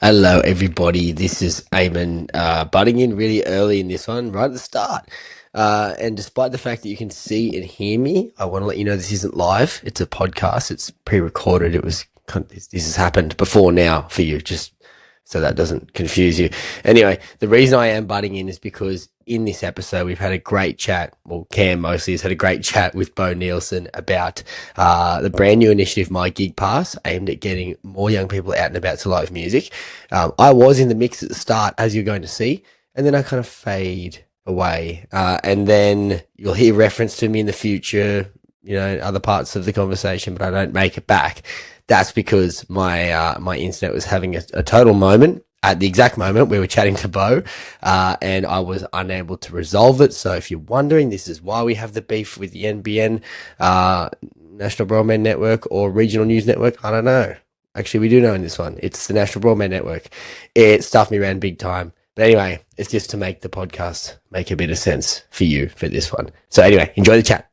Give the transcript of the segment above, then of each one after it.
Hello, everybody. This is Eamon, butting in really early in this one, right at the start. And despite the fact that you can see and hear me, I want to let you know this isn't live. It's a podcast. It's pre-recorded. This has happened before now for you, just so that doesn't confuse you. Anyway, the reason I am butting in is because in this episode we've had a great chat. Well, Cam mostly has had a great chat with Beau Neilson about the brand new initiative, MyGigPass, aimed at getting more young people out and about to live music. I was in the mix at the start, as you're going to see, and then I kind of fade away. And then you'll hear reference to me in the future, other parts of the conversation, but I don't make it back. That's because my internet was having a total moment at the exact moment we were chatting to Beau, and I was unable to resolve it. So if you're wondering, this is why we have the beef with the NBN, National Broadband Network, or Regional News Network. I don't know. Actually, we do know in this one. It's the National Broadband Network. It stuffed me around big time. But anyway, it's just to make the podcast make a bit of sense for you for this one. So anyway, enjoy the chat.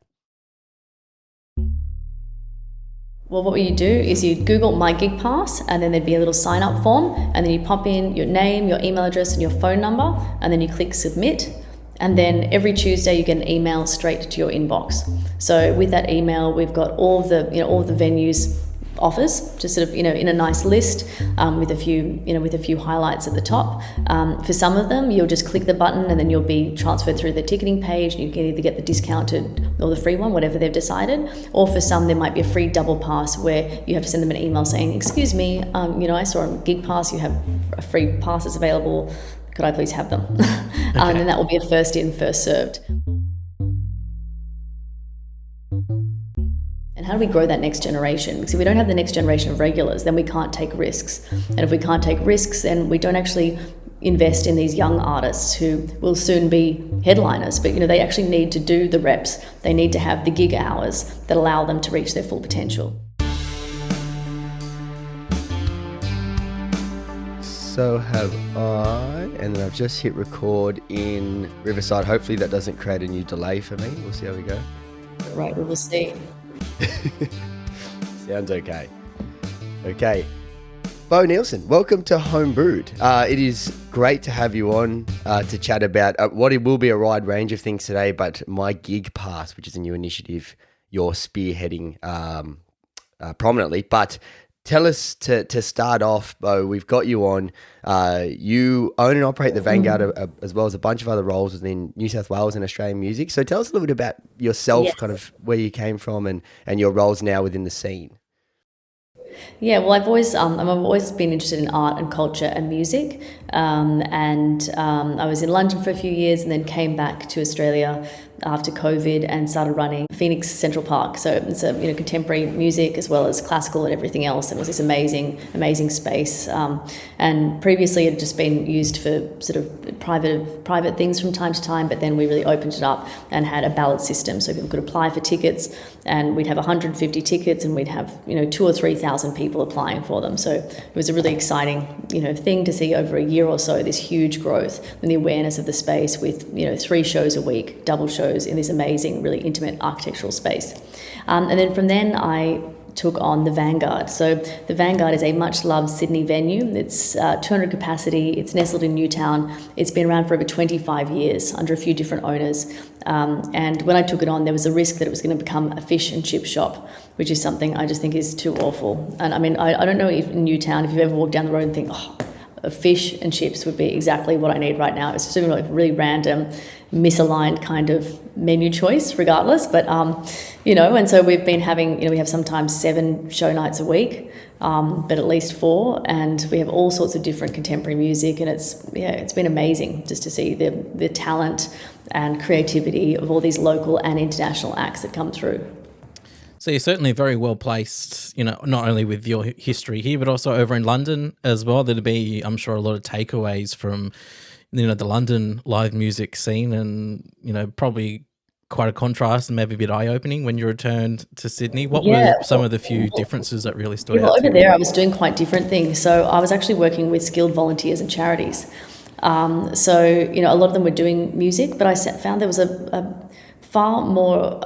Well, what you do is you Google MyGigPass, and then there'd be a little sign-up form, and then you pop in your name, your email address, and your phone number, and then you click submit. And then every Tuesday you get an email straight to your inbox. So with that email, we've got all of the venues offers, just sort of in a nice list, with a few highlights at the top. For some of them, you'll just click the button and then you'll be transferred through the ticketing page, and you can either get the discounted or the free one, whatever they've decided. Or for some, there might be a free double pass where you have to send them an email saying, "Excuse me, I saw on Gig Pass you have a free passes available. Could I please have them?" Okay. And then that will be a first in, first served. And how do we grow that next generation? Because if we don't have the next generation of regulars, then we can't take risks. And if we can't take risks, then we don't actually invest in these young artists who will soon be headliners. But they actually need to do the reps. They need to have the gig hours that allow them to reach their full potential. So have I, and then I've just hit record in Riverside. Hopefully that doesn't create a new delay for me. We'll see how we go. Right, we will see. Sounds okay. Okay. Beau Neilson, welcome to Homebrewed. It is great to have you on to chat about what it will be a wide range of things today, but MyGigPass, which is a new initiative you're spearheading prominently. But tell us to start off, Beau, we've got you on. You own and operate the Vanguard as well as a bunch of other roles within New South Wales and Australian music. So tell us a little bit about yourself, Yes. kind of where you came from and your roles now within the scene. Yeah, well, I've always been interested in art and culture and music, and I was in London for a few years, and then came back to Australia after COVID and started running Phoenix Central Park. So it's contemporary music as well as classical and everything else. And it was this amazing space. And previously it had just been used for sort of private things from time to time, but then we really opened it up and had a ballot system so people could apply for tickets, and we'd have 150 tickets, and we'd have 2,000 or 3,000 people applying for them. So it was a really exciting thing to see over a year or so, this huge growth and the awareness of the space with 3 shows a week, double shows in this amazing, really intimate architectural space. And then from then I took on the Vanguard. So the Vanguard is a much loved Sydney venue. It's 200 capacity. It's nestled in Newtown. It's been around for over 25 years under a few different owners. And when I took it on, there was a risk that it was going to become a fish and chip shop, which is something I just think is too awful. And I mean, I don't know if in Newtown, if you've ever walked down the road and think, oh, a fish and chips would be exactly what I need right now. It's sort of like really random, misaligned kind of menu choice regardless. But, and so we've been having, we have sometimes 7 show nights a week, but at least 4. And we have all sorts of different contemporary music. And it's been amazing just to see the talent and creativity of all these local and international acts that come through. So you're certainly very well placed, not only with your history here, but also over in London as well. There'd be, I'm sure, a lot of takeaways from, the London live music scene, and, probably quite a contrast and maybe a bit eye-opening when you returned to Sydney. What were some of the few differences that really stood out Over to you? there, I was doing quite different things. So I was actually working with skilled volunteers and charities. So a lot of them were doing music, but I found there was a far more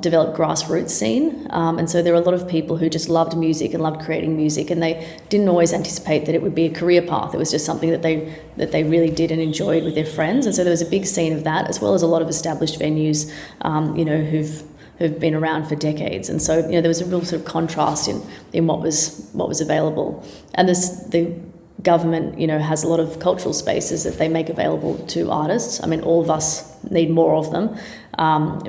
developed grassroots scene, and so there were a lot of people who just loved music and loved creating music, and they didn't always anticipate that it would be a career path. It was just something that they really did and enjoyed with their friends, and so there was a big scene of that, as well as a lot of established venues, who've been around for decades, and so there was a real sort of contrast in what was available, and the government has a lot of cultural spaces that they make available to artists. I mean, all of us need more of them,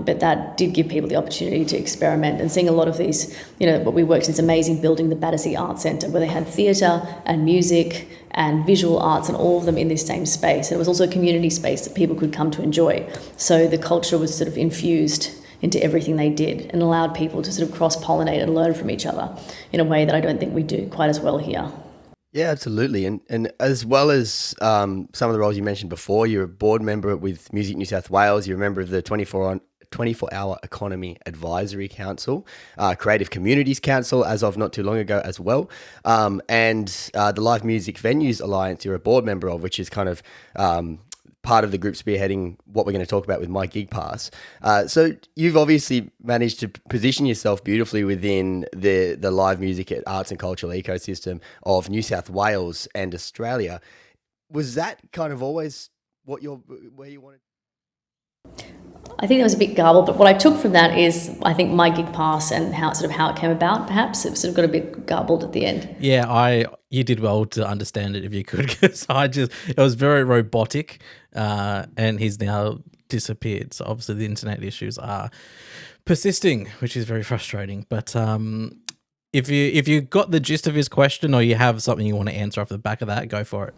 but that did give people the opportunity to experiment, and seeing a lot of these, what we worked in this amazing building, the Battersea Art Centre, where they had theatre and music and visual arts and all of them in this same space. And it was also a community space that people could come to enjoy. So the culture was sort of infused into everything they did and allowed people to sort of cross-pollinate and learn from each other in a way that I don't think we do quite as well here. Yeah, absolutely. And as well as some of the roles you mentioned before, you're a board member with Music New South Wales, you're a member of the 24-hour Economy Advisory Council, Creative Communities Council as of not too long ago as well, and the Live Music Venues Alliance you're a board member of, which is kind of part of the group spearheading what we're going to talk about with MyGigPass. So you've obviously managed to position yourself beautifully within the live music, arts and cultural ecosystem of New South Wales and Australia. Was that kind of always where you wanted? I think that was a bit garbled, but what I took from that is, I think, MyGigPass and how it came about. Perhaps it sort of got a bit garbled at the end. Yeah, you did well to understand it if you could, because it was very robotic, and he's now disappeared. So obviously the internet issues are persisting, which is very frustrating. But if you got the gist of his question, or you have something you want to answer off the back of that, go for it.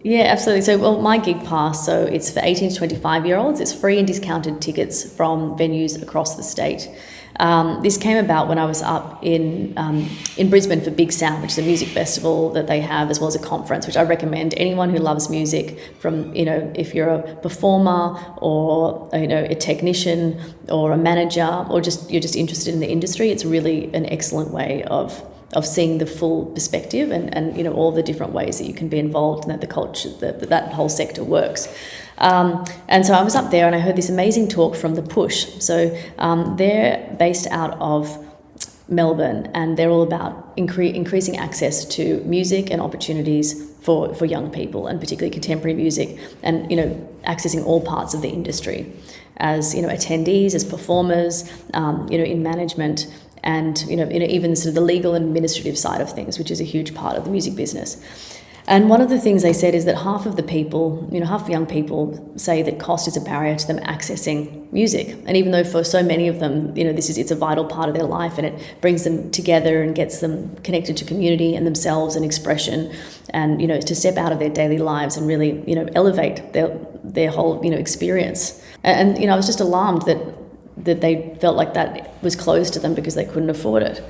Yeah, absolutely. So, MyGigPass, so it's for 18 to 25-year-olds. It's free and discounted tickets from venues across the state. This came about when I was up in Brisbane for Big Sound, which is a music festival that they have, as well as a conference, which I recommend anyone who loves music, from, if you're a performer or, a technician or a manager, or you're just interested in the industry. It's really an excellent way of seeing the full perspective and all the different ways that you can be involved and that the culture, that whole sector works. And so I was up there and I heard this amazing talk from The Push. So they're based out of Melbourne, and they're all about increasing access to music and opportunities for young people, and particularly contemporary music, and accessing all parts of the industry as attendees, as performers, in management, and even sort of the legal and administrative side of things, which is a huge part of the music business. And one of the things they said is that half of young people say that cost is a barrier to them accessing music. And even though for so many of them, it's a vital part of their life, and it brings them together and gets them connected to community and themselves and expression, and to step out of their daily lives and really elevate their whole experience. And I was just alarmed that they felt like that was closed to them because they couldn't afford it.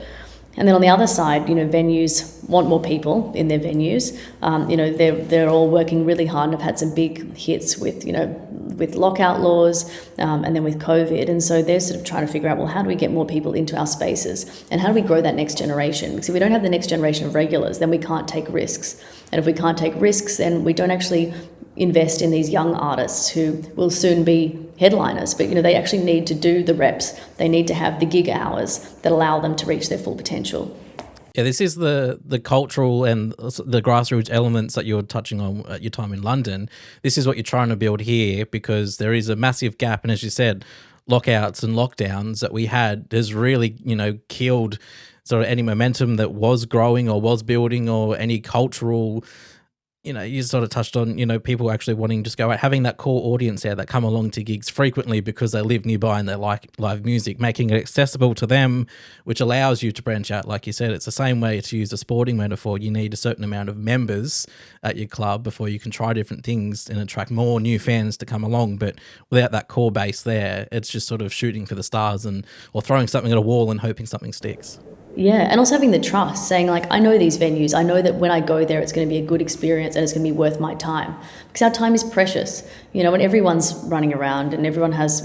And then on the other side, venues want more people in their venues. They're all working really hard and have had some big hits with lockout laws, and then with COVID. And so they're sort of trying to figure out, well, how do we get more people into our spaces, and how do we grow that next generation? Because if we don't have the next generation of regulars, then we can't take risks. And if we can't take risks, then we don't actually invest in these young artists who will soon be headliners. But they actually need to do the reps. They need to have the gig hours that allow them to reach their full potential. Yeah, this is the cultural and the grassroots elements that you're touching on at your time in London. This is what you're trying to build here, because there is a massive gap. And as you said, lockouts and lockdowns that we had has really, killed sort of any momentum that was growing or was building, or any cultural, you sort of touched on, people actually wanting to just go out, having that core audience there that come along to gigs frequently because they live nearby and they like live music, making it accessible to them, which allows you to branch out. Like you said, it's the same way, to use a sporting metaphor. You need a certain amount of members at your club before you can try different things and attract more new fans to come along. But without that core base there, it's just sort of shooting for the stars or throwing something at a wall and hoping something sticks. Yeah, and also having the trust, saying like, I know these venues. I know that when I go there, it's going to be a good experience and it's going to be worth my time, because our time is precious. When everyone's running around and everyone has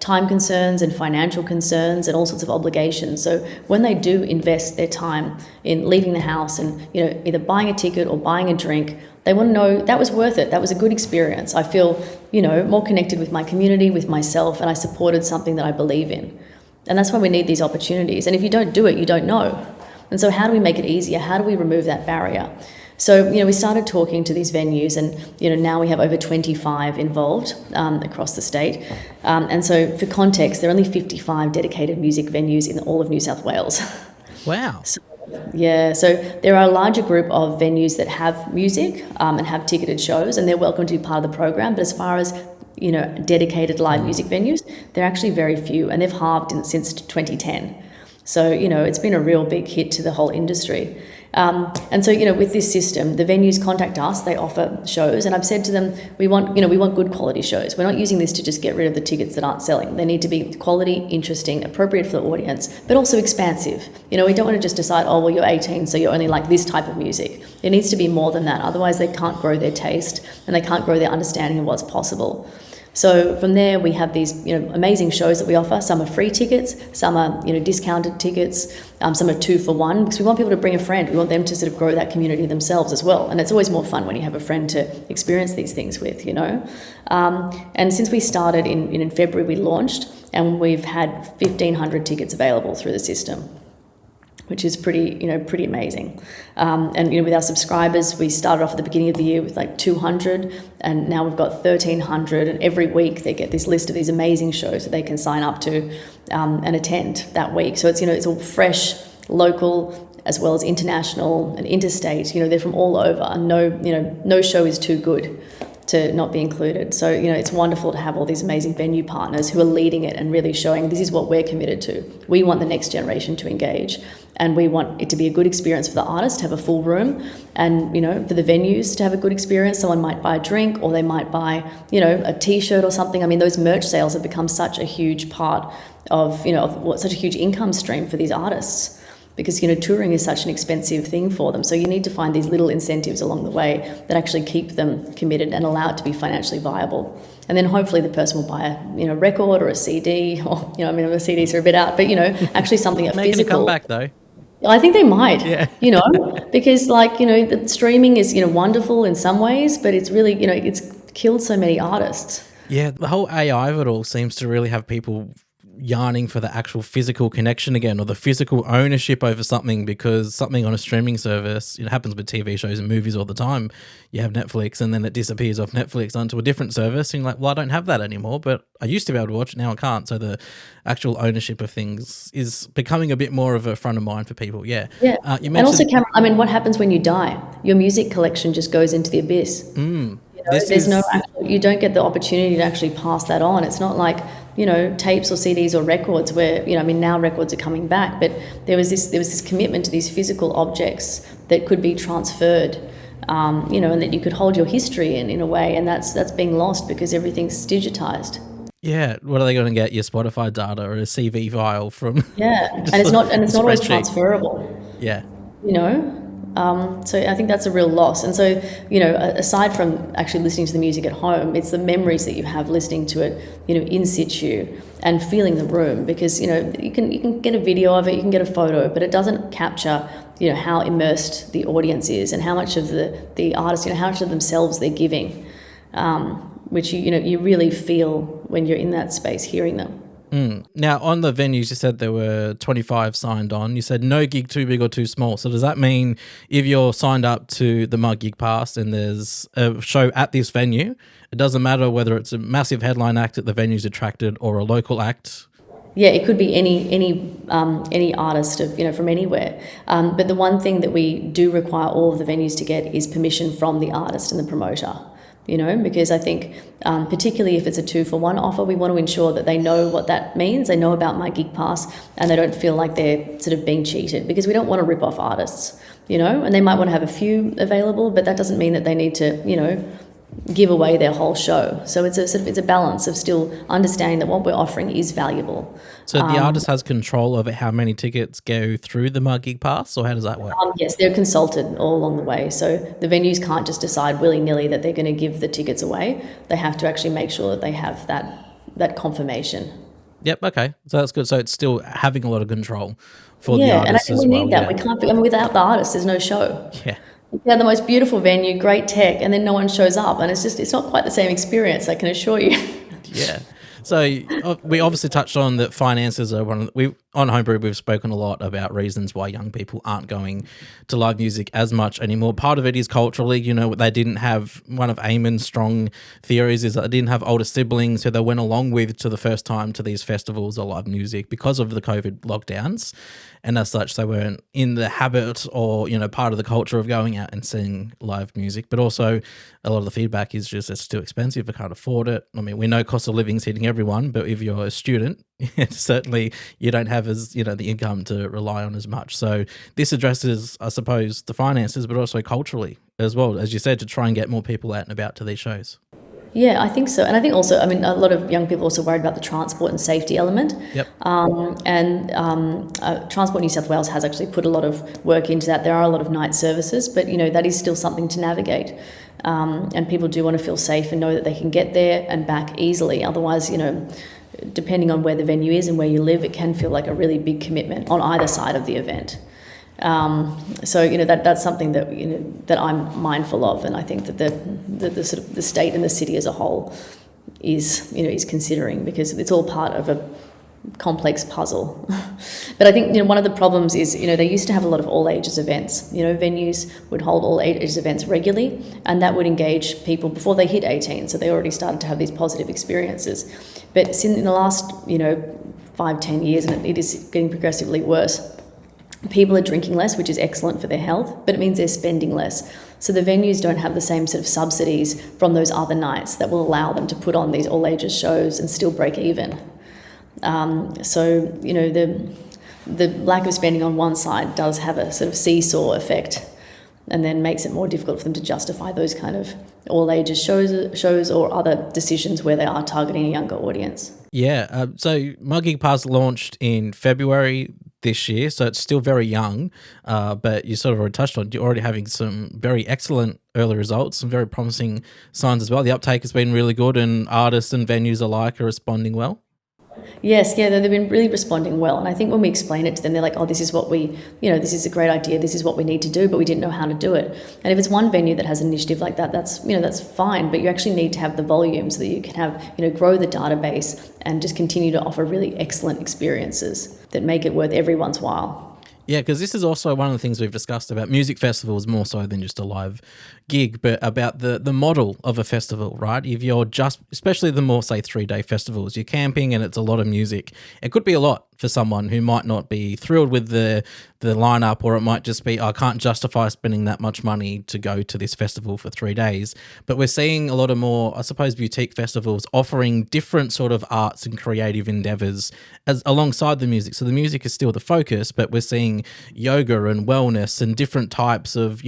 time concerns and financial concerns and all sorts of obligations. So when they do invest their time in leaving the house and either buying a ticket or buying a drink, they want to know that was worth it. That was a good experience. I feel more connected with my community, with myself, and I supported something that I believe in. And that's why we need these opportunities. And if you don't do it, you don't know. And so how do we make it easier? How do we remove that barrier? So, we started talking to these venues, and, now we have over 25 involved across the state. And so for context, there are only 55 dedicated music venues in all of New South Wales. Wow. So there are a larger group of venues that have music and have ticketed shows, and they're welcome to be part of the program. But as far as dedicated live music venues, they're actually very few, and they've halved since 2010. So, it's been a real big hit to the whole industry. And so, with this system, the venues contact us, they offer shows, and I've said to them, we want good quality shows. We're not using this to just get rid of the tickets that aren't selling. They need to be quality, interesting, appropriate for the audience, but also expansive. We don't want to just decide, oh, well, you're 18, so you only like this type of music. It needs to be more than that. Otherwise, they can't grow their taste and they can't grow their understanding of what's possible. So from there, we have these amazing shows that we offer. Some are free tickets, some are discounted tickets, some are 2 for 1, because we want people to bring a friend. We want them to sort of grow that community themselves as well. And it's always more fun when you have a friend to experience these things with, And since we started in February, we launched, and we've had 1,500 tickets available through the system, which is pretty amazing. And with our subscribers, we started off at the beginning of the year with like 200, and now we've got 1,300. And every week they get this list of these amazing shows that they can sign up to and attend that week. So it's it's all fresh, local, as well as international and interstate. They're from all over, and no show is too good to not be included. So, it's wonderful to have all these amazing venue partners who are leading it and really showing this is what we're committed to. We want the next generation to engage, and we want it to be a good experience for the artist to have a full room, and, for the venues to have a good experience. Someone might buy a drink, or they might buy, a t-shirt or something. I mean, those merch sales have become such a huge part of, such a huge income stream for these artists, because touring is such an expensive thing for them. So you need to find these little incentives along the way that actually keep them committed and allow it to be financially viable. And then hopefully the person will buy a record or a CD, or the CDs are a bit out, but actually something Making physical. a comeback though. I think they might, Yeah. because the streaming is wonderful in some ways, but it's really it's killed so many artists. Yeah, the whole AI of it all seems to really have people yearning for the actual physical connection again, or the physical ownership over something, because something on a streaming service, it happens with TV shows and movies all the time. You have Netflix and then it disappears off Netflix onto a different service, and you're like, well, I don't have that anymore, but I used to be able to watch it, now I can't. So the actual ownership of things is becoming a bit more of a front of mind for people. Yeah. Yeah. You mentioned, and also, Cameron, what happens when you die? Your music collection just goes into the abyss. You don't get the opportunity to actually pass that on. It's not like tapes or CDs or records where now records are coming back, but there was this commitment to these physical objects that could be transferred, and that you could hold your history in a way, and that's being lost because everything's digitized. Yeah, what are they going to get? Your Spotify data or a CV file from? Yeah, and it's not always transferable. Yeah. So I think that's a real loss. And so, aside from actually listening to the music at home, it's the memories that you have listening to it, in situ and feeling the room, because, you can get a video of it, you can get a photo, but it doesn't capture, how immersed the audience is and how much of the artist, how much of themselves they're giving, which, you really feel when you're in that space hearing them. Now, on the venues, you said there were 25 signed on. You said no gig too big or too small. So does that mean if you're signed up to the MyGigPass and there's a show at this venue, it doesn't matter whether it's a massive headline act that the venue's attracted or a local act? Yeah, it could be any artist from anywhere. But the one thing that we do require all of the venues to get is permission from the artist and the promoter. Because I think particularly if it's a 2-for-1 offer, we want to ensure that they know what that means. They know about MyGigPass, and they don't feel like they're sort of being cheated, because we don't want to rip off artists, and they might want to have a few available, but that doesn't mean that they need to, give away their whole show. So it's a balance of still understanding that what we're offering is valuable. So the artist has control over how many tickets go through the MyGigPass, or how does that work? Yes, they're consulted all along the way. So the venues can't just decide willy-nilly that they're going to give the tickets away. They have to actually make sure that they have that confirmation. Yep. Okay. So that's good. So it's still having a lot of control for the Yeah, and I artists think as we well. need that. Yeah. We can't. I mean, without the artist, there's no show. Yeah. You have the most beautiful venue, great tech, and then no one shows up, and it's not quite the same experience, I can assure you. Yeah. So we obviously touched on that finances are on Homebrewed, we've spoken a lot about reasons why young people aren't going to live music as much anymore. Part of it is culturally, they didn't have, one of Eamonn's strong theories is that they didn't have older siblings who they went along with to the first time to these festivals or live music because of the COVID lockdowns. And as such, they weren't in the habit or, part of the culture of going out and seeing live music. But also a lot of the feedback is just it's too expensive. I can't afford it. I mean, we know cost of living is hitting everyone, but if you're a student, certainly you don't have as, the income to rely on as much. So this addresses, I suppose, the finances, but also culturally as well, as you said, to try and get more people out and about to these shows. Yeah, I think so. And I think also, a lot of young people also worried about the transport and safety element. Yep. Transport New South Wales has actually put a lot of work into that. There are a lot of night services, but, that is still something to navigate. And people do want to feel safe and know that they can get there and back easily. Otherwise, depending on where the venue is and where you live, it can feel like a really big commitment on either side of the event. So that's something that that I'm mindful of, and I think that the sort of the state and the city as a whole is considering, because it's all part of a complex puzzle. But I think one of the problems is they used to have a lot of all ages events. Venues would hold all ages events regularly, and that would engage people before they hit 18, so they already started to have these positive experiences. But in the last 5-10 years, and it is getting progressively worse, people are drinking less, which is excellent for their health, but it means they're spending less. So the venues don't have the same sort of subsidies from those other nights that will allow them to put on these all ages shows and still break even. So the lack of spending on one side does have a sort of seesaw effect, and then makes it more difficult for them to justify those kind of all ages shows or other decisions where they are targeting a younger audience. Yeah. So MyGigPass launched in February this year, so it's still very young, but you sort of already touched on, you're already having some very excellent early results, some very promising signs as well. The uptake has been really good, and artists and venues alike are responding well. Yes, yeah, they've been really responding well. And I think when we explain it to them, they're like, oh, this is what this is a great idea, this is what we need to do, but we didn't know how to do it. And if it's one venue that has an initiative like that, that's fine, but you actually need to have the volume so that you can have, grow the database and just continue to offer really excellent experiences that make it worth everyone's while. Yeah, because this is also one of the things we've discussed about music festivals, more so than just a live gig, but about the model of a festival, right? If you're especially the more, say, 3-day festivals, you're camping and it's a lot of music. It could be a lot for someone who might not be thrilled with the lineup, or it might just be, I can't justify spending that much money to go to this festival for 3 days. But we're seeing a lot of more, I suppose, boutique festivals offering different sort of arts and creative endeavors alongside the music. So the music is still the focus, but we're seeing yoga and wellness and different types of,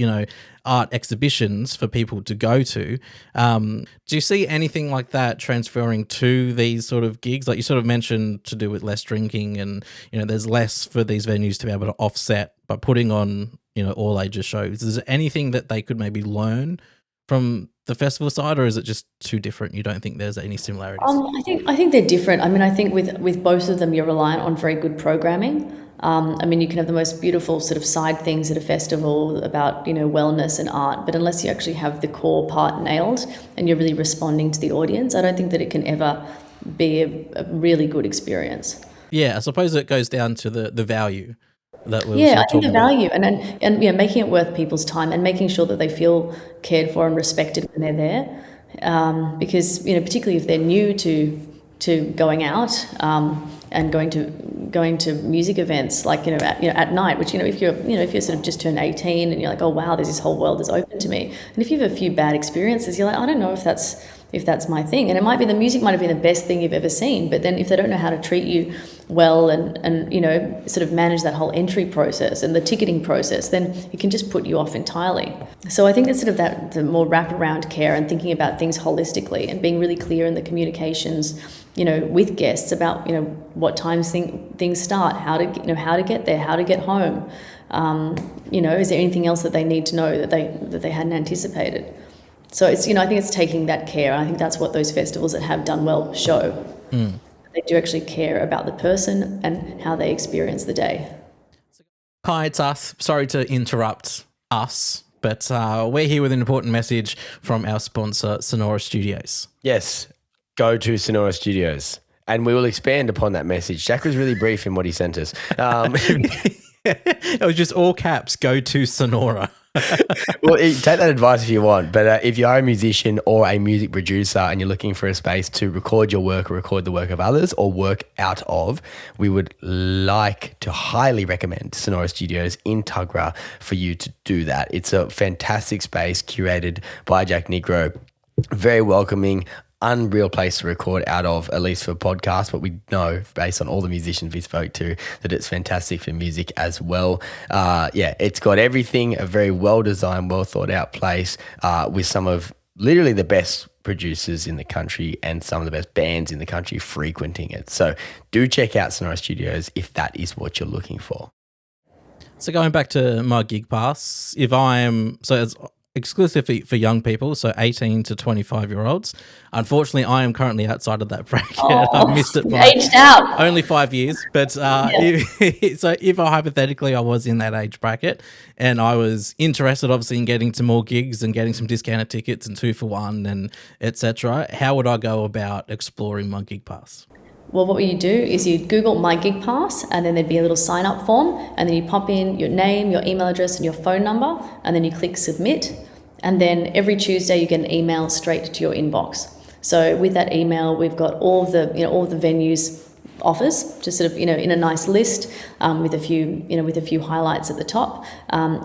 art exhibitions for people to go to. Do you see anything like that transferring to these sort of gigs? Like you sort of mentioned, to do with less drinking, and there's less for these venues to be able to offset by putting on all ages shows. Is there anything that they could maybe learn from the festival side, or is it just too different? You don't think there's any similarities? I think they're different. I think with both of them, you're reliant on very good programming. You can have the most beautiful sort of side things at a festival about, wellness and art, but unless you actually have the core part nailed and you're really responding to the audience, I don't think that it can ever be a really good experience. Yeah, I suppose it goes down to the value that we're I think the about. value and making it worth people's time and making sure that they feel cared for and respected when they're there. Because, particularly if they're new to going out and going to music events, like at night, which if you're sort of just turned 18 and you're like, oh wow, there's this whole world that's open to me, and if you have a few bad experiences, you're like, I don't know if that's if that's my thing. And it might be the music might have been the best thing you've ever seen, but then if they don't know how to treat you well and you know, sort of manage that whole entry process and the ticketing process, then it can just put you off entirely. So I think that's sort of that the more wraparound care and thinking about things holistically and being really clear in the communications, you know, with guests about, you know, what times things start, how to get there, how to get home. You know, is there anything else that they need to know that they hadn't anticipated? So it's, you know, I think it's taking that care. I think that's what those festivals that have done well show. They do actually care about the person and how they experience the day. Hi, it's us. Sorry to interrupt us, but we're here with an important message from our sponsor, Sonora Studios. Yes, go to Sonora Studios. And we will expand upon that message. Jack was really brief in what he sent us. It was just all caps, go to Sonora. Well, take that advice if you want, but if you are a musician or a music producer and you're looking for a space to record your work or record the work of others or work out of, we would like to highly recommend Sonora Studios in Tuggerah for you to do that. It's a fantastic space curated by Jack Negro, very welcoming, unreal place to record out of, at least for podcasts, but we know based on all the musicians we spoke to that it's fantastic for music as well. Yeah, it's got everything, a very well-designed, well-thought-out place with some of literally the best producers in the country and some of the best bands in the country frequenting it. So do check out Sonora Studios if that is what you're looking for. So going back to MyGigPass, it's exclusive for young people, so 18 to 25-year-olds. Unfortunately, I am currently outside of that bracket. I missed it by aged out. only 5 years. But if hypothetically I was in that age bracket and I was interested, obviously, in getting to more gigs and getting some discounted tickets and 2-for-1 and etc., how would I go about exploring MyGigPass? Well, what you do is you Google MyGigPass, and then there'd be a little sign-up form, and then you pop in your name, your email address, and your phone number, and then you click submit, and then every Tuesday you get an email straight to your inbox. So with that email, we've got all of the venues offers, just sort of, you know, in a nice list with a few highlights at the top.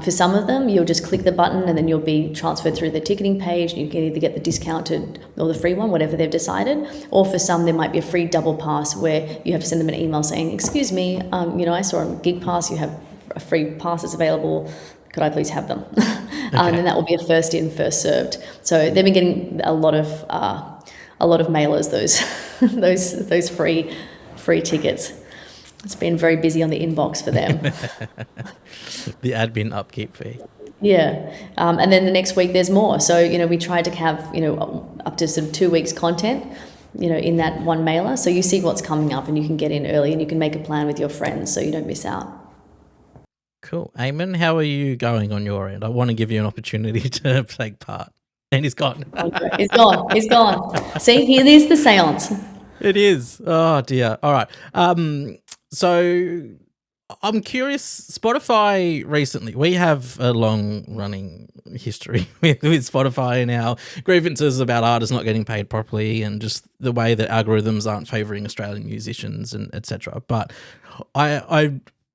For some of them, you'll just click the button and then you'll be transferred through the ticketing page. You can either get the discounted or the free one, whatever they've decided. Or for some, there might be a free double pass where you have to send them an email saying, "Excuse me, you know, I saw on GigPass you have a free passes available. Could I please have them?" And then that will be a first in, first served. So they've been getting a lot of mailers, those free tickets. It's been very busy on the inbox for them. The admin upkeep fee. Yeah. And then the next week there's more. So, you know, we tried to have, you know, up to sort of 2 weeks content, you know, in that one mailer. So you see what's coming up and you can get in early and you can make a plan with your friends so you don't miss out. Cool. Eamon, how are you going on your end? I want to give you an opportunity to take part. And he's gone. He's gone. See, here is the seance. It is. Oh, dear. All right. So I'm curious, Spotify recently, we have a long-running history with Spotify and our grievances about artists not getting paid properly and just the way that algorithms aren't favouring Australian musicians and etc. But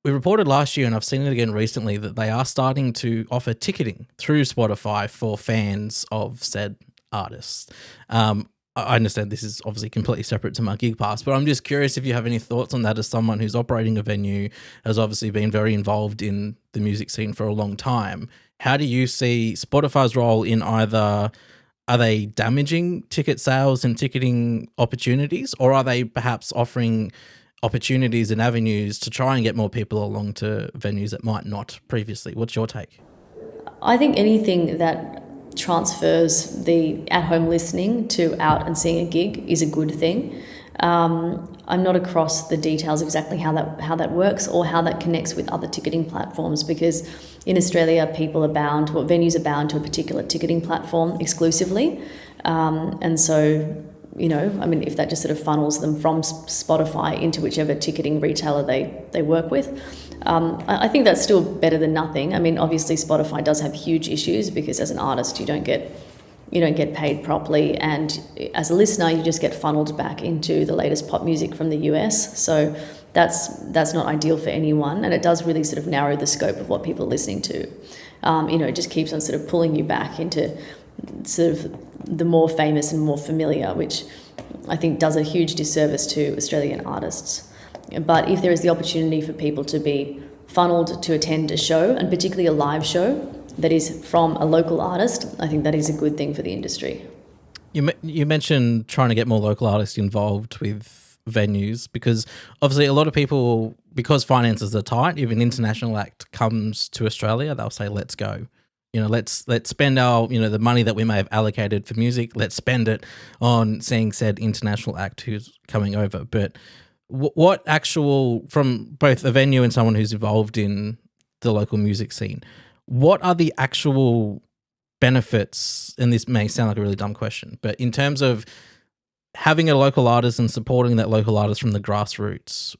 we reported last year, and I've seen it again recently, that they are starting to offer ticketing through Spotify for fans of said artists. I understand this is obviously completely separate to MyGigPass, but I'm just curious if you have any thoughts on that as someone who's operating a venue, has obviously been very involved in the music scene for a long time. How do you see Spotify's role in either, are they damaging ticket sales and ticketing opportunities, or are they perhaps offering opportunities and avenues to try and get more people along to venues that might not previously? What's your take? I think anything that transfers the at-home listening to out and seeing a gig is a good thing. I'm not across the details exactly how that works or how that connects with other ticketing platforms, because in Australia venues are bound to a particular ticketing platform exclusively, and so, you know, I mean, if that just sort of funnels them from Spotify into whichever ticketing retailer they work with, I think that's still better than nothing. I mean, obviously Spotify does have huge issues because as an artist you don't get paid properly, and as a listener you just get funneled back into the latest pop music from the US. So that's not ideal for anyone, and it does really sort of narrow the scope of what people are listening to. You know, it just keeps on sort of pulling you back into sort of the more famous and more familiar, which I think does a huge disservice to Australian artists. But if there is the opportunity for people to be funneled to attend a show, and particularly a live show that is from a local artist, I think that is a good thing for the industry. You mentioned trying to get more local artists involved with venues, because obviously a lot of people, because finances are tight, if an international act comes to Australia, they'll say, let's go. Let's spend our, the money that we may have allocated for music, let's spend it on seeing said international act who's coming over. But what actual, from both a venue and someone who's involved in the local music scene, what are the actual benefits, and this may sound like a really dumb question, but in terms of having a local artist and supporting that local artist from the grassroots,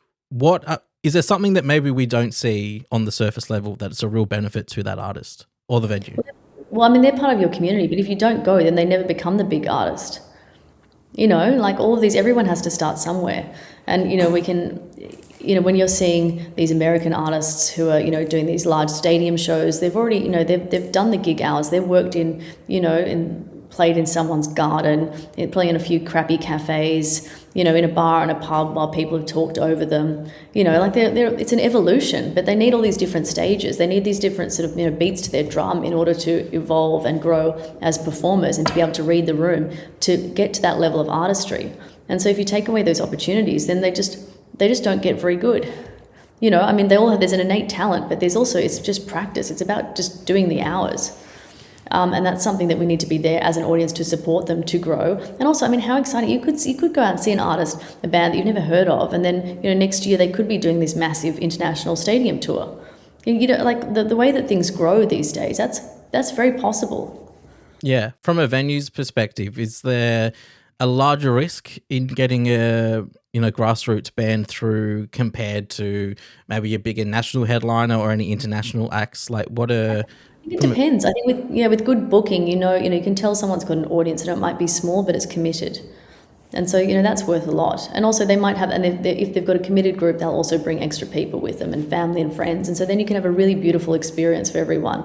is there something that maybe we don't see on the surface level that it's a real benefit to that artist or the venue? Well, I mean, they're part of your community, but if you don't go, then they never become the big artist. Like all of these, everyone has to start somewhere. And, we can, when you're seeing these American artists who are, doing these large stadium shows, they've already, they've done the gig hours. They've worked in, played in someone's garden, playing in a few crappy cafes, in a bar and a pub while people have talked over them. It's an evolution, but they need all these different stages. They need these different sort of, beats to their drum in order to evolve and grow as performers and to be able to read the room to get to that level of artistry. And so if you take away those opportunities, then they just don't get very good. They all have, there's an innate talent, but there's also, it's just practice. It's about just doing the hours. And that's something that we need to be there as an audience to support them to grow. And also, how exciting, you could go out and see an artist, a band that you've never heard of, and then, next year they could be doing this massive international stadium tour. Like the way that things grow these days, that's very possible. Yeah. From a venue's perspective, is there a larger risk in getting a grassroots band through compared to maybe a bigger national headliner or any international acts? Like it depends. I think with good booking, you can tell someone's got an audience, and it might be small, but it's committed. And so, that's worth a lot. And also they might have, and if they've got a committed group, they'll also bring extra people with them and family and friends. And so then you can have a really beautiful experience for everyone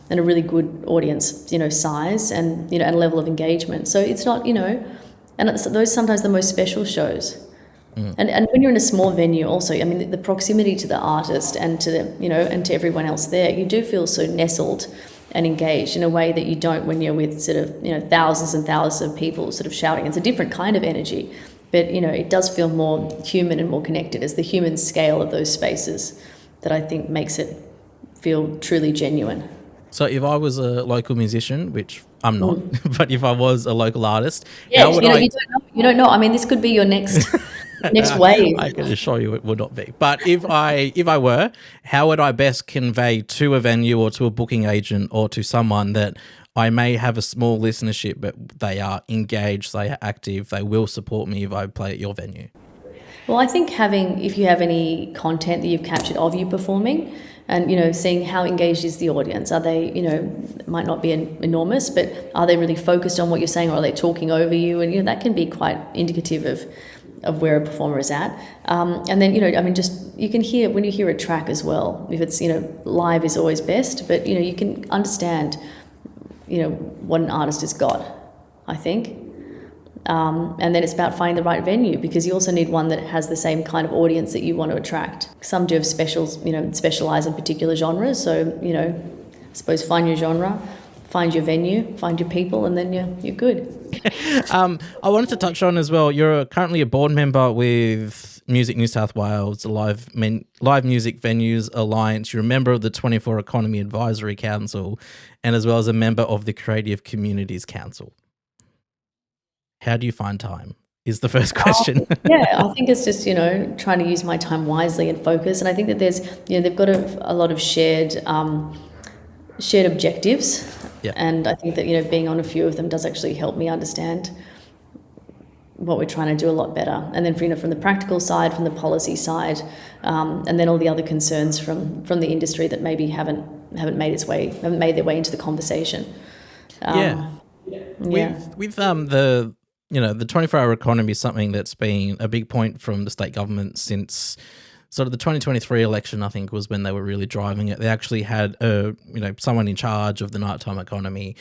and a really good audience, size and, and level of engagement. So it's not, and those are sometimes the most special shows. And when you're in a small venue also, the proximity to the artist and to the, and to everyone else there, you do feel so nestled and engaged in a way that you don't when you're with sort of, thousands and thousands of people sort of shouting. It's a different kind of energy, but, it does feel more human and more connected. It's the human scale of those spaces that I think makes it feel truly genuine. So if I was a local musician, which I'm not, but if I was a local artist, how would you don't know. This could be your next next wave. I can assure you it would not be. But if I were, how would I best convey to a venue or to a booking agent or to someone that I may have a small listenership, but they are engaged, they are active, they will support me if I play at your venue? Well, I think if you have any content that you've captured of you performing, and seeing how engaged is the audience. Are they, might not be enormous, but are they really focused on what you're saying, or are they talking over you? And that can be quite indicative of where a performer is at. And then just you can hear when you hear a track as well. If it's live is always best, but you can understand what an artist has got, I think. And then it's about finding the right venue, because you also need one that has the same kind of audience that you want to attract. Some do have specialize in particular genres. So, I suppose find your genre, find your venue, find your people, and then you're good. I wanted to touch on as well, you're currently a board member with Music New South Wales, the Live Music Venues Alliance. You're a member of the 24 Economy Advisory Council, and as well as a member of the Creative Communities Council. How do you find time is the first question. I think it's just, trying to use my time wisely and focus. And I think that there's, they've got a lot of shared objectives. Yeah. And I think that, being on a few of them does actually help me understand what we're trying to do a lot better. And then from the practical side, from the policy side, and then all the other concerns from the industry that maybe haven't made their way into the conversation. With the 24-hour economy is something that's been a big point from the state government since sort of the 2023 election, I think, was when they were really driving it. They actually had someone in charge of the nighttime economy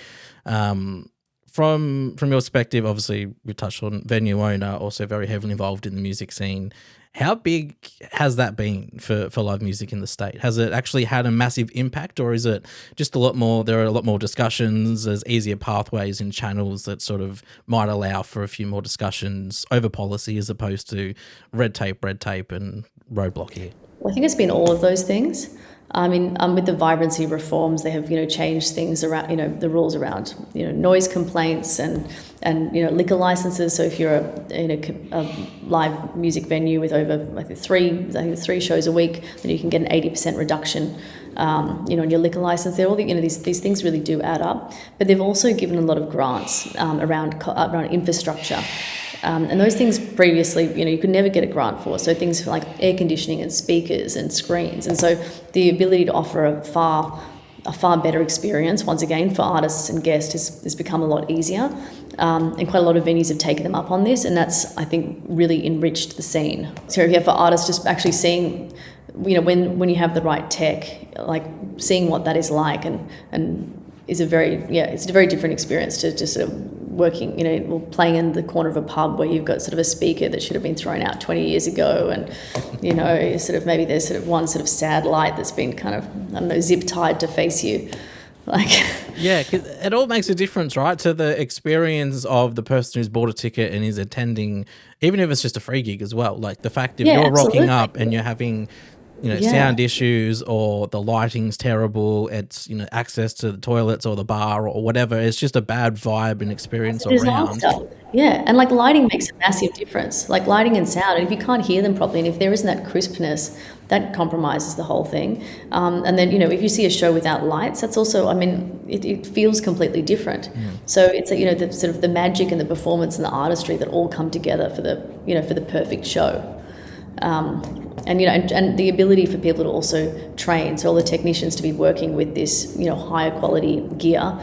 from your perspective, obviously we touched on venue owner, also very heavily involved in the music scene. How big has that been for live music in the state? Has it actually had a massive impact, or is it just a lot more, there are a lot more discussions, there's easier pathways and channels that sort of might allow for a few more discussions over policy as opposed to red tape and roadblock here? Well, I think it's been all of those things. I mean, with the vibrancy reforms, they have, changed things around, the rules around, noise complaints and liquor licenses. So if you're a live music venue with over, I think three shows a week, then you can get an 80% reduction, on your liquor license. They're all these things really do add up. But they've also given a lot of grants around infrastructure. And those things previously, you could never get a grant for. So things like air conditioning and speakers and screens. And so the ability to offer a far better experience, once again, for artists and guests has become a lot easier. And quite a lot of venues have taken them up on this. And that's, I think, really enriched the scene. So for artists, just actually seeing, when you have the right tech, like seeing what that is like and is it's a very different experience to just sort of working, or playing in the corner of a pub where you've got sort of a speaker that should have been thrown out 20 years ago, and sort of maybe there's sort of one sort of sad light that's been kind of, I don't know, zip tied to face you, like. Yeah, 'cause it all makes a difference, right, to the experience of the person who's bought a ticket and is attending, even if it's just a free gig as well. Like the fact if you're rocking up and you're having sound issues, or the lighting's terrible, it's, access to the toilets or the bar or whatever, it's just a bad vibe and experience around. Yeah, and like lighting makes a massive difference, like lighting and sound. And if you can't hear them properly, and if there isn't that crispness, that compromises the whole thing. And then, if you see a show without lights, that's also, I mean, it feels completely different. So it's, the sort of the magic and the performance and the artistry that all come together for the perfect show. And the ability for people to also train, so all the technicians to be working with this, higher quality gear,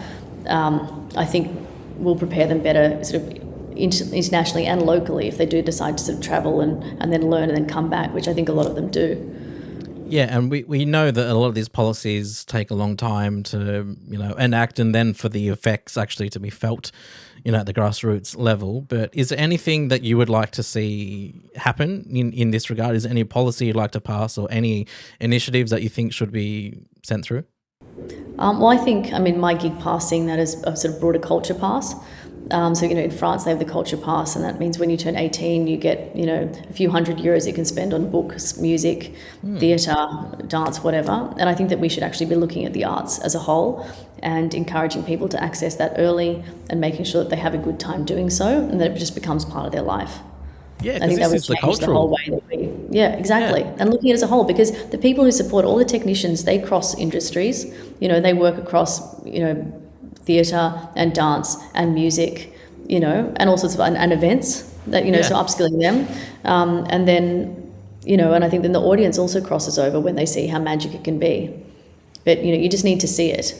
I think will prepare them better sort of internationally and locally if they do decide to sort of travel and then learn and then come back, which I think a lot of them do. Yeah, and we know that a lot of these policies take a long time to, enact, and then for the effects actually to be felt, at the grassroots level. But is there anything that you would like to see happen in this regard? Is there any policy you'd like to pass, or any initiatives that you think should be sent through? Well, I think, MyGigPass, seeing that as a sort of broader culture pass. So, in France, they have the culture pass, and that means when you turn 18, you get, a few €100 you can spend on books, music, theatre, dance, whatever. And I think that we should actually be looking at the arts as a whole and encouraging people to access that early and making sure that they have a good time doing so, and that it just becomes part of their life. Yeah, because this is the cultural. The whole way that we, exactly. Yeah. And looking at it as a whole, because the people who support all the technicians, they cross industries. They work across, theatre and dance and music, and all sorts of and events that, so upskilling them. And then, and I think then the audience also crosses over when they see how magic it can be. But, you just need to see it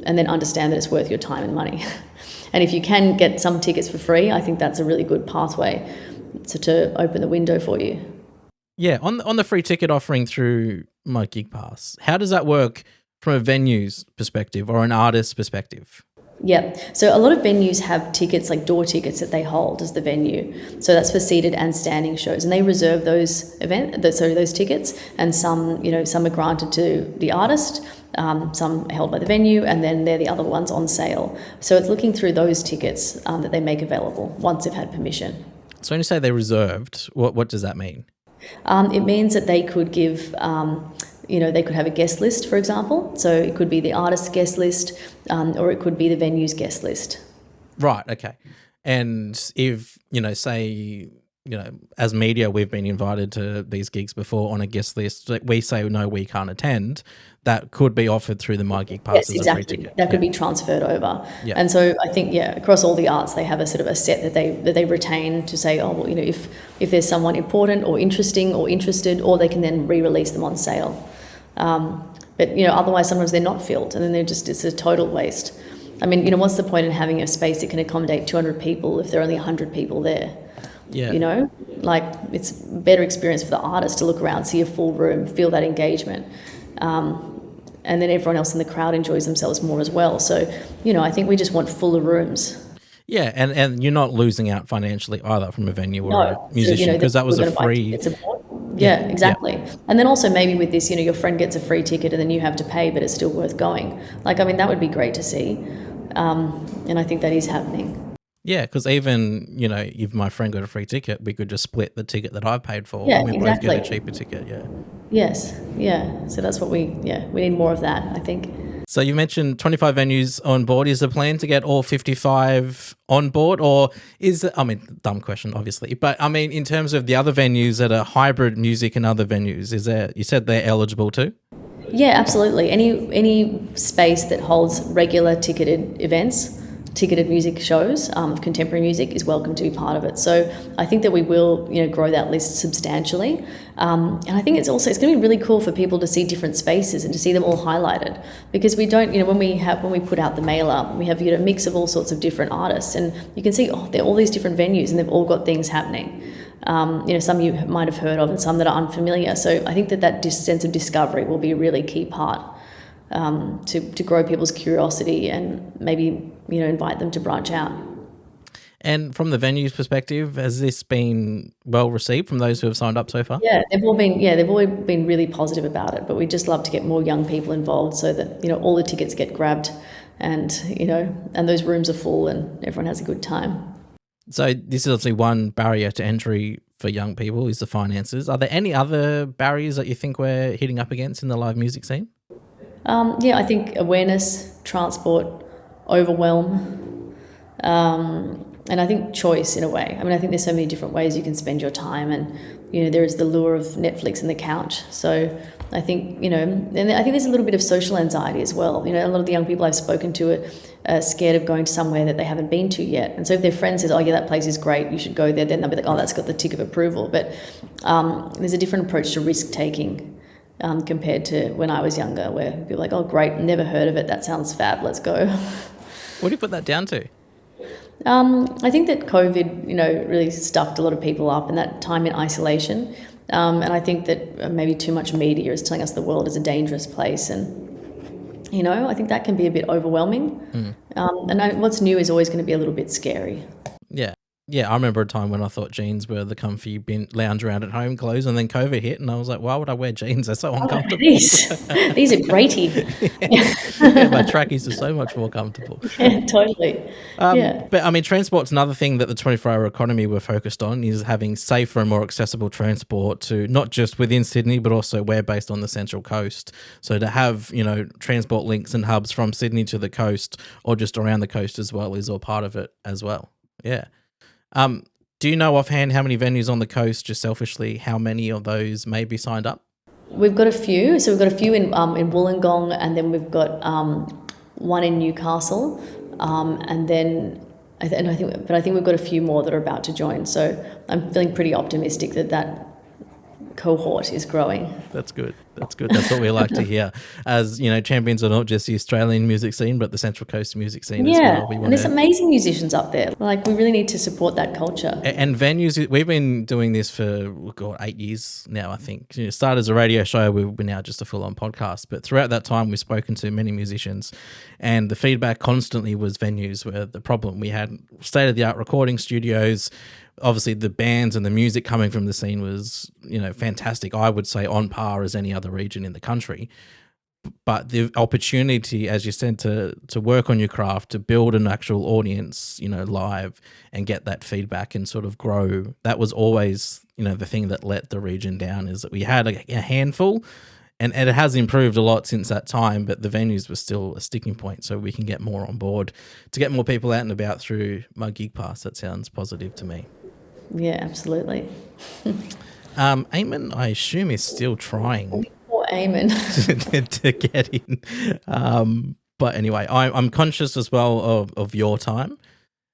and then understand that it's worth your time and money. And if you can get some tickets for free, I think that's a really good pathway to open the window for you. Yeah, on the free ticket offering through MyGigPass, how does that work from a venue's perspective or an artist's perspective? Yeah, so a lot of venues have tickets, like door tickets that they hold as the venue. So that's for seated and standing shows, and they reserve those tickets. And some, some are granted to the artist, some are held by the venue, and then they're the other ones on sale. So it's looking through those tickets that they make available once they've had permission. So when you say they're reserved, what does that mean? It means that they could give, they could have a guest list, for example. So it could be the artist's guest list, or it could be the venue's guest list. Right, okay. And if, say, as media, we've been invited to these gigs before on a guest list, we say, no, we can't attend, that could be offered through the MyGigPass as a free ticket. That could be transferred over. Yeah. And so I think, across all the arts, they have a sort of a set that they retain to say, if there's someone important or interesting or interested, or they can then re-release them on sale. But, otherwise sometimes they're not filled, and then it's a total waste. I mean, what's the point in having a space that can accommodate 200 people if there are only 100 people there? Yeah. Like, it's a better experience for the artist to look around, see a full room, feel that engagement. And then everyone else in the crowd enjoys themselves more as well. So, I think we just want fuller rooms. Yeah, and you're not losing out financially either from a venue or a No, so, musician, because that we're was a going to buy free. tickets aboard. Yeah, Yeah, exactly. And then also maybe with this, your friend gets a free ticket and then you have to pay, but it's still worth going. Like, I mean, that would be great to see. And I think that is happening. yeah, because even if my friend got a free ticket, we could just split the ticket that I paid for, Yeah, and we both get exactly. a cheaper ticket. Yeah. Yes, yeah. So that's what we need more of that, I think. So you mentioned 25 venues on board. Is the plan to get all 55 on board, or is it, I mean, dumb question, obviously, but I mean, in terms of the other venues that are hybrid music and other venues, you said they're eligible too? Yeah, absolutely. Any space that holds regular ticketed events, ticketed music shows, contemporary music is welcome to be part of it. So I think that we will, grow that list substantially. And I think it's going to be really cool for people to see different spaces and to see them all highlighted, because we don't, when we put out the mailer, we have a mix of all sorts of different artists, and you can see there are all these different venues and they've all got things happening. Some you might have heard of and some that are unfamiliar. So I think that sense of discovery will be a really key part to grow people's curiosity and maybe invite them to branch out. And from the venue's perspective, has this been well received from those who have signed up so far? Yeah, they've all been really positive about it. But we just love to get more young people involved so that all the tickets get grabbed, and and those rooms are full and everyone has a good time. So this is obviously one barrier to entry for young people is the finances. Are there any other barriers that you think we're hitting up against in the live music scene? Yeah, I think awareness, transport, overwhelm. And I think choice in a way. I mean, I think there's so many different ways you can spend your time, and there is the lure of Netflix and the couch. So I think and I think there's a little bit of social anxiety as well. A lot of the young people I've spoken to are scared of going to somewhere that they haven't been to yet. And so if their friend says, "Oh yeah, that place is great, you should go there," then they'll be like, "Oh, that's got the tick of approval." But there's a different approach to risk taking compared to when I was younger, where people are like, "Oh great, never heard of it. That sounds fab. Let's go." What do you put that down to? I think that COVID, really stuffed a lot of people up, and that time in isolation. And I think that maybe too much media is telling us the world is a dangerous place, and I think that can be a bit overwhelming. And what's new is always going to be a little bit scary. Yeah, I remember a time when I thought jeans were the comfy lounge around at home clothes, and then COVID hit, and I was like, why would I wear jeans? They're so uncomfortable. These are greaty. Yeah, my trackies are so much more comfortable. Yeah, totally. But I mean, transport's another thing that the 24-hour economy we're focused on is having safer and more accessible transport to not just within Sydney, but also we're based on the Central Coast. So to have, transport links and hubs from Sydney to the coast or just around the coast as well is all part of it as well. Yeah. Do you know offhand how many venues on the coast, just selfishly, how many of those may be signed up? We've got a few. So we've got a few in Wollongong, and then we've got one in Newcastle, and then I think we've got a few more that are about to join. So I'm feeling pretty optimistic that cohort is growing. That's good. That's what we like to hear. As champions are not just the Australian music scene, but the Central Coast music scene as well. And there's amazing musicians up there. Like, we really need to support that culture. And venues, we've been doing this for 8 years now, I think. It started as a radio show, we're now just a full-on podcast. But throughout that time, we've spoken to many musicians, and the feedback constantly was venues were the problem. We had state-of-the-art recording studios. Obviously, the bands and the music coming from the scene was, fantastic. I would say on par as any other region in the country. But the opportunity, as you said, to work on your craft, to build an actual audience, live, and get that feedback and sort of grow, that was always, the thing that let the region down, is that we had a handful, and it has improved a lot since that time, but the venues were still a sticking point. So we can get more on board to get more people out and about through MyGigPass. That sounds positive to me. Yeah, absolutely. Eamonn, I assume, is still trying Poor Eamonn. to get in. But anyway, I'm conscious as well of your time.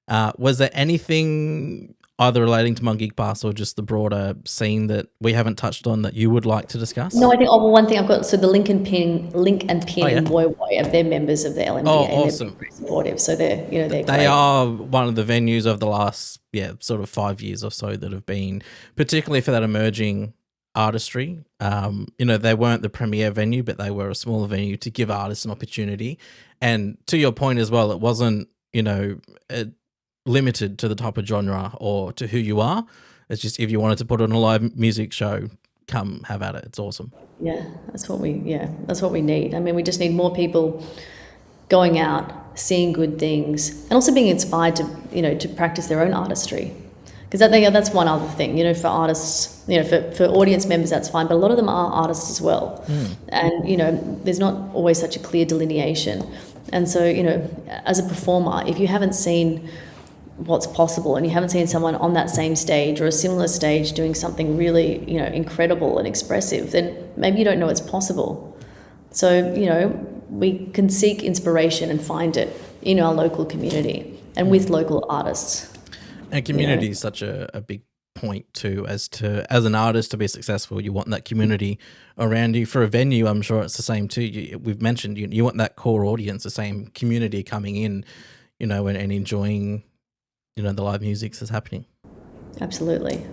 Was there anything either relating to MyGigPass or just the broader scene that we haven't touched on that you would like to discuss? No, I think one thing I've got, so the Link and Pin and Woy Woy, they're members of the LMDA. Oh, awesome. They're very supportive, so they're They great. are one of the venues of the last, sort of 5 years or so that have been, particularly for that emerging artistry. They weren't the premier venue, but they were a smaller venue to give artists an opportunity. And to your point as well, it wasn't, limited to the type of genre or to who you are. It's just if you wanted to put on a live music show, come have at it. It's awesome. Yeah, that's what we need. I mean, we just need more people going out, seeing good things, and also being inspired to, to practice their own artistry. Because I think that's one other thing, for artists, for audience members, that's fine, but a lot of them are artists as well. And, there's not always such a clear delineation. And so, as a performer, if you haven't seen what's possible and you haven't seen someone on that same stage or a similar stage doing something really, incredible and expressive, then maybe you don't know it's possible. So, we can seek inspiration and find it in our local community and with local artists. And community is such a big point too, as an artist to be successful, you want that community around you. For a venue, I'm sure it's the same too. We've mentioned you want that core audience, the same community coming in, and enjoying, the live music that's happening. Absolutely.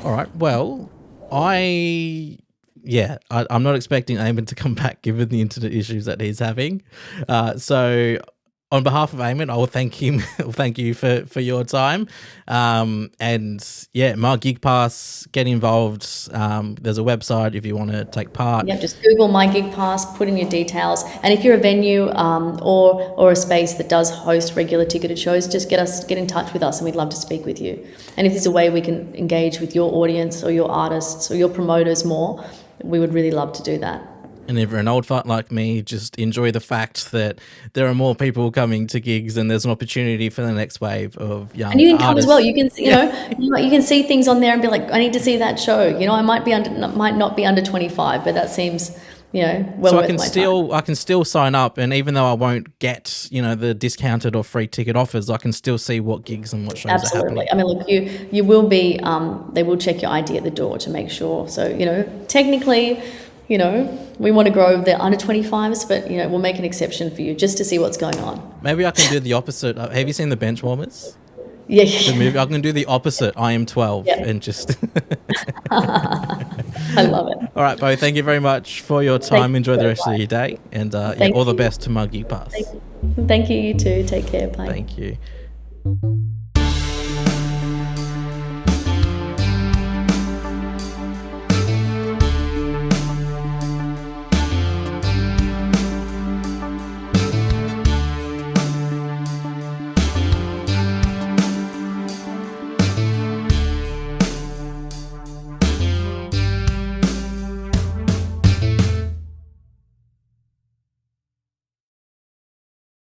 All right. Well, I'm not expecting Eamonn to come back given the internet issues that he's having. So on behalf of Eamonn, I will thank him. Thank you for your time. MyGigPass, get involved. There's a website if you want to take part. Yeah, just Google MyGigPass, put in your details. And if you're a venue or a space that does host regular ticketed shows, just get in touch with us and we'd love to speak with you. And if there's a way we can engage with your audience or your artists or your promoters more, we would really love to do that. And if you're an old fart like me, just enjoy the fact that there are more people coming to gigs and there's an opportunity for the next wave of young artists. And you can come as well. You can, you can see things on there and be like, I need to see that show. I might not be under 25, but that seems, well so worth my time. I can still sign up, and even though I won't get, the discounted or free ticket offers, I can still see what gigs and what shows are happening. I mean, look, you will be, they will check your ID at the door to make sure. So, technically, we want to grow the under 25s, but, we'll make an exception for you just to see what's going on. Maybe I can do the opposite. Have you seen The Benchwarmers? Yeah. The movie? I can do the opposite. I am 12 and just... I love it. All right, Beau, thank you very much for your time. Enjoy the rest of your day. And all the best to MyGigPass. Thank you, you too. Take care. Bye. Thank you.